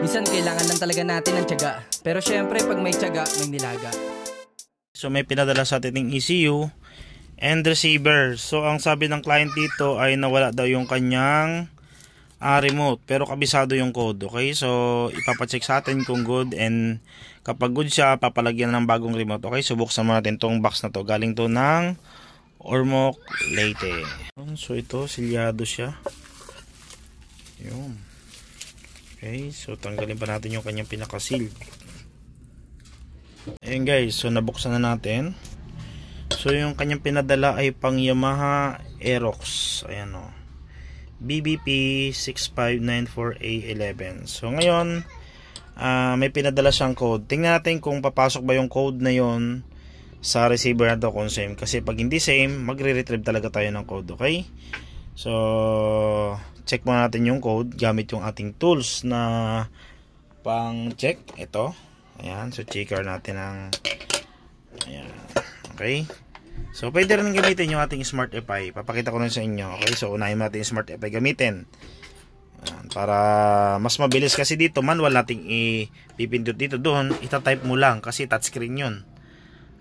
Minsan kailangan lang talaga natin ng tiyaga. Pero syempre pag may tiyaga, may nilaga. So may pinadala sa atin ng ECU and receiver. So ang sabi ng client dito ay nawala daw yung kanyang remote, pero kabisado yung code. Okay, so ipapacheck sa atin kung good, and kapag good siya, papalagyan ng bagong remote. Okay, so buksan mo natin tong box na to. Galing to ng Ormoc Leyte. So ito, silyado siya. Yun. Okay, so tanggalin pa natin yung kanyang pinaka-seal. Ayan guys, so nabuksan na natin. So yung kanyang pinadala ay pang Yamaha Aerox. Ayan o, BBP 6594A11. So ngayon, may pinadala siyang code. Tingnan natin kung papasok ba yung code na yon sa receiver na to kung same. Kasi pag hindi same, magre-retrieve talaga tayo ng code. Okay, so check muna natin yung code gamit yung ating tools na pang check. Ito, ayan, so checker natin ang ayan. Okay, so pwede rin gamitin yung ating Smart FI. Papakita ko na sa inyo. Okay, so unahin natin yung Smart FI gamitin. Ayan, para mas mabilis, kasi dito manual nating ipipindot dito. Doon itatype mo lang kasi touchscreen yun.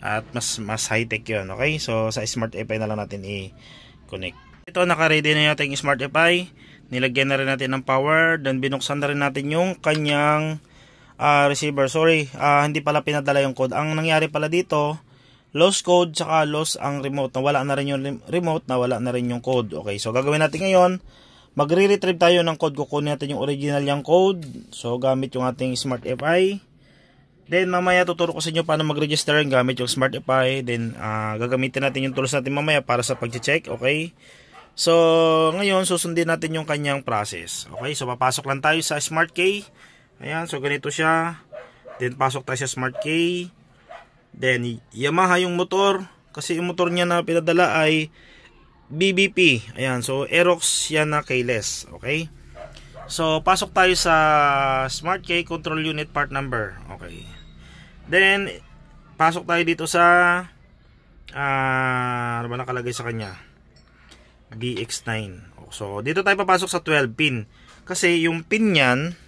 At mas high tech yun. Okay, so sa Smart FI na lang natin i-connect. Ito, naka-ready na yung ating Smart FI. Nilagyan na rin natin ng power. Then binuksan na rin natin yung kanyang receiver. Sorry, hindi pala pinadala yung code. Ang nangyari pala dito, lost code tsaka lost ang remote. Nawala na rin yung remote, nawala na rin yung code. Okay, so gagawin natin ngayon, magre-retrieve tayo ng code. Kukunin natin yung original yung code. So gamit yung ating Smart FI. Then mamaya tuturo ko sa inyo paano mag-register gamit yung Smart FI. Then gagamitin natin yung tools natin mamaya para sa pag-check. Okay, so ngayon susundin natin yung kanyang process. Okay, so papasok lang tayo sa Smart Key. Ayan, so ganito siya. Then pasok tayo sa Smart Key. Then Yamaha yung motor, kasi yung motor niya na pinadala ay BBP. Ayan, so Aerox yan na keyless. Okay, so pasok tayo sa Smart Key control unit part number. Okay, then pasok tayo dito sa ano ba nakalagay sa kanya, BX9. So dito tayo papasok sa 12 pin, kasi yung pin niyan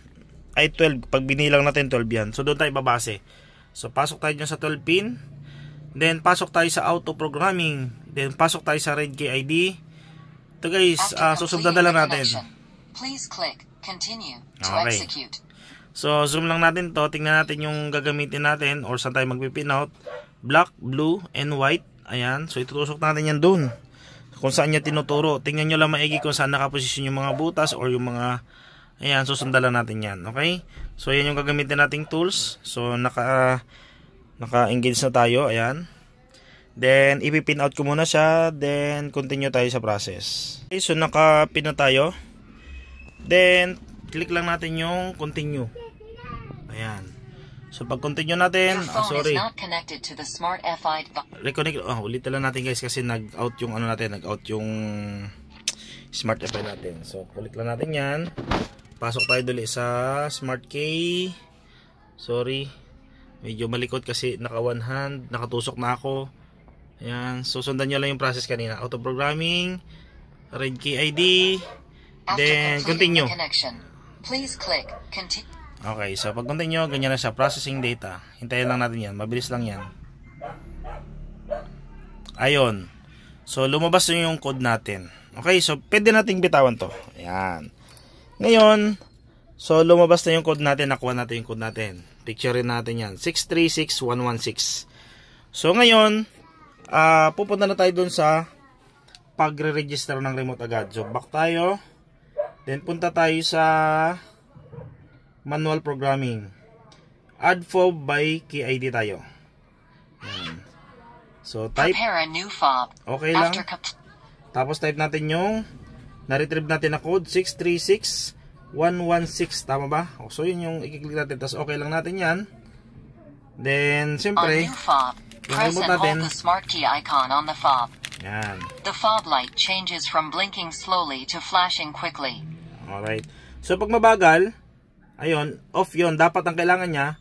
ay 12. Pag binilang natin 12 yan, so doon tayo babase. So pasok tayo dyan sa 12 pin. Then pasok tayo sa auto programming. Then pasok tayo sa red key ID. Ito guys, susundan na lang natin. Please click continue to okay, execute. So zoom lang natin to. Tingnan natin yung gagamitin natin or saan tayo magpipin out. Black, blue, and white. Ayan, so itutusok natin yan dun kung saan niya tinuturo. Tingnan nyo lang maigi kung saan nakaposisyon yung mga butas or yung mga, ayan, susundan lang natin yan. Okay, so yan yung gagamitin nating tools. So naka-engage na tayo. Ayan, then ipipin out ko muna siya, then continue tayo sa process. Okay, so naka-pin na tayo. Then click lang natin yung continue. Ayan, so pag continue natin, sorry, reconnect. Ulit lang natin guys, kasi nag-out yung ano natin, nag-out yung Smart FI natin. So ulit lang natin yan. Pasok tayo duli sa Smart Key. Sorry, medyo malikot kasi naka one hand, nakatusok na ako. Ayan, susundan nyo lang yung process kanina. Auto programming, red key ID, then continue. Please click continue. Okay, so pag continue, ganyan na siya, processing data. Hintayin lang natin yan, mabilis lang yan. Ayun, so lumabas na yung code natin. Okay, so pwede nating bitawan to. Ayan, ngayon, so lumabas na yung code natin, nakuha natin yung code natin. Picturein natin yan, 636116. So ngayon, pupunta na tayo dun sa pagre-register ng remote agad. So back tayo, then punta tayo sa manual programming. Add fob by key ID tayo. Ayan. So type, prepare a new fob. Okay lang. Tapos type natin yung na-retrieve natin na code 636116. Tama ba? So yun yung i-click natin. Tapos okay lang natin yan. Then siyempre, yung remote natin, the smart key icon on the fob. yan. The fob light changes from blinking slowly to flashing quickly. Alright. So pag mabagal, ayun, off yun. Dapat ang kailangan niya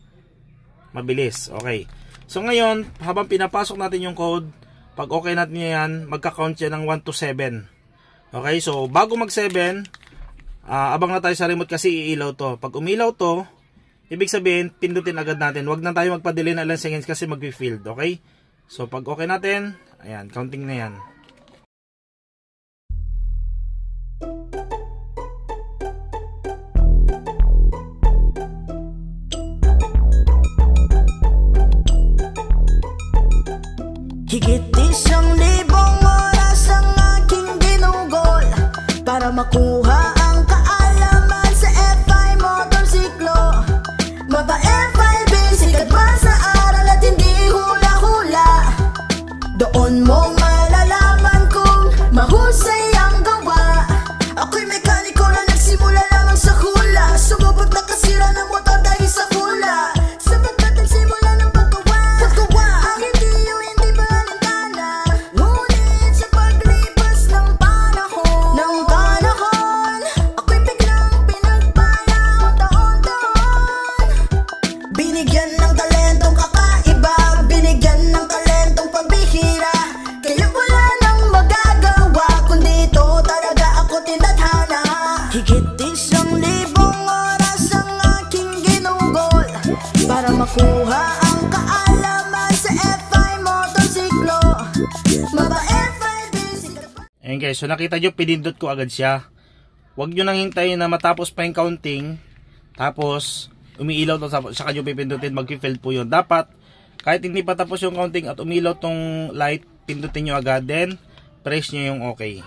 mabilis. Okay. So ngayon, habang pinapasok natin yung code, pag okay natin yan, magka-count yan ng 1 to 7. Okay, so bago mag 7, abang na tayo sa remote kasi iilaw to. Pag umilaw to, ibig sabihin, pindutin agad natin. Huwag na tayo magpa-delay na ilang seconds kasi mag-field, okay? So, pag okay natin, ayan, counting na yan. Higit 1,000 oras ang aking ginugol para makuha ang kaalaman sa FI motorsiklo. Mabait 5 sikat pa sa aral at hindi hula-hula. Doon mo malalaman kung mahusay ang gawa. Ako'y mekaniko na nagsimula lamang sa hula. Sumubot na kasira ng motor dahil sa hula. Sapagkat ang simula ng paggawa ang hindi ba alintana. Ngunit sa paglipas ng panahon ako'y biglang pinagpala ang taon-taon. Binigyan ng talentong kakaiba, binigyan ng talentong pambihira. Kaya wala nang magagawa kundi ito talaga ako tinadhana. Higit 1,000 oras ang aking ginugol para makuha ang kaalaman sa FI motorsiklo. Mabait 5 sikat pa. Ayan guys, so nakita nyo, pinindot ko agad siya. Huwag nyo nang hintayin na matapos pa yung counting, tapos umiilaw to, saka nyo pipindutin, mag-field po yun. Dapat, kahit hindi pa tapos yung counting at umilaw tong light, pindutin nyo agad, then press nyo yung okay.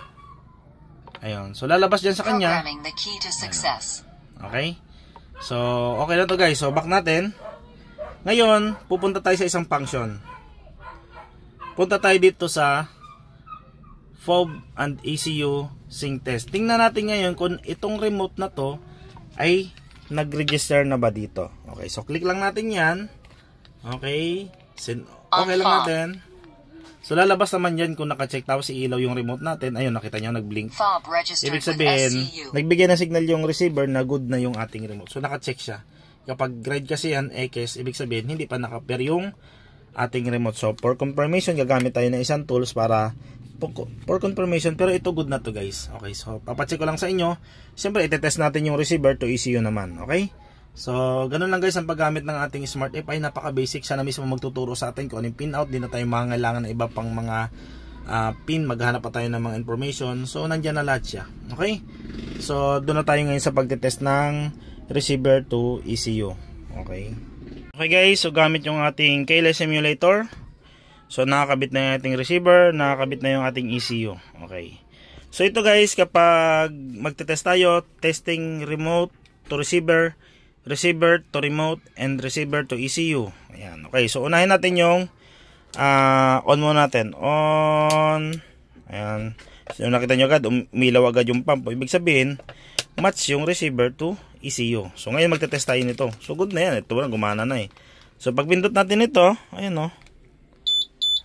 Ayun, so lalabas dyan sa kanya. Programming the key to success. Okay? So, okay na to guys. So, back natin. Ngayon, pupunta tayo sa isang function. Punta tayo dito sa FOB and ECU sync test. Tingnan natin ngayon kung itong remote na to ay nag-register na ba dito. Okay, so click lang natin yan. Okay. Okay lang natin. So, lalabas naman yan kung naka-check tapos ilaw yung remote natin. Ayun, nakita nyo, nag-blink. Fob registered Ibig with sabihin, SCU. nagbigay na signal yung receiver na good na yung ating remote. So, naka-check siya. Kapag red kasi yan, X, ibig sabihin, hindi pa naka-pair yung ating remote. So, for confirmation, gagamit tayo ng isang tools para for confirmation. Pero ito, good na to guys. Okay, so, papacheck ko lang sa inyo. Siyempre, itetest natin yung receiver to ECU naman. Okay? So, ganun lang guys ang paggamit ng ating Smart FI. Napaka-basic. Siya na mismo magtuturo sa atin kung anong pin out. Di na tayo mangangailangan ng iba pang mga pin. Maghanap pa tayo ng mga information. So, nandyan na lahat siya. Okay? So, doon na tayo ngayon sa pagtetest ng receiver to ECU. Okay? Okay guys, so gamit yung ating keyless simulator. So, nakakabit na yung ating receiver. Nakakabit na yung ating ECU. Okay. So, ito guys, kapag magtetest tayo, testing remote to receiver, receiver to remote, and receiver to ECU. Ayan. Okay, so unahin natin yung on muna natin. On. Ayan. So nakita nyo agad, umilaw agad yung pump. Ibig sabihin, match yung receiver to ECU. So ngayon magte-test tayo nito. So good na yan. Ito na, gumana na eh. So pag pindot natin ito, ayan o.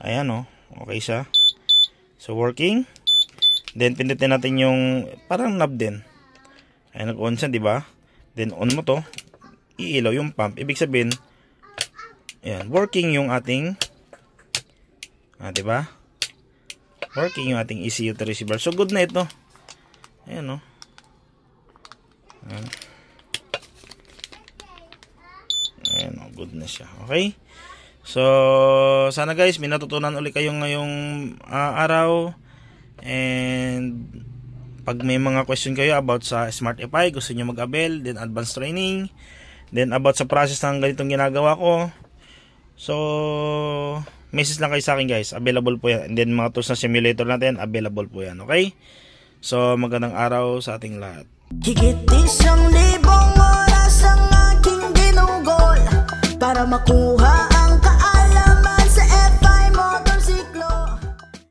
Ayan o. Okay siya. So working. Then pindutin natin yung parang knob din. Ayan, nag-on siya, di ba? Then on mo to, iilaw yung pump. Ibig sabihin, ayan, working yung ating, diba? Working yung ating ECU to receiver. So, good na ito. Ayan, o. Ayan. Ayan, o. Good na siya. Okay? So, sana guys, may natutunan ulit kayo ngayong araw. And, pag may mga question kayo about sa Smart FI, gusto nyo mag-avail, then advanced training, then about sa process ng ganitong ginagawa ko, so message lang kayo sa akin guys, available po yan. And then mga tools na simulator natin, available po yan, okay? So magandang araw sa ating lahat. Higit 1,000 oras ang aking ginugol para makuha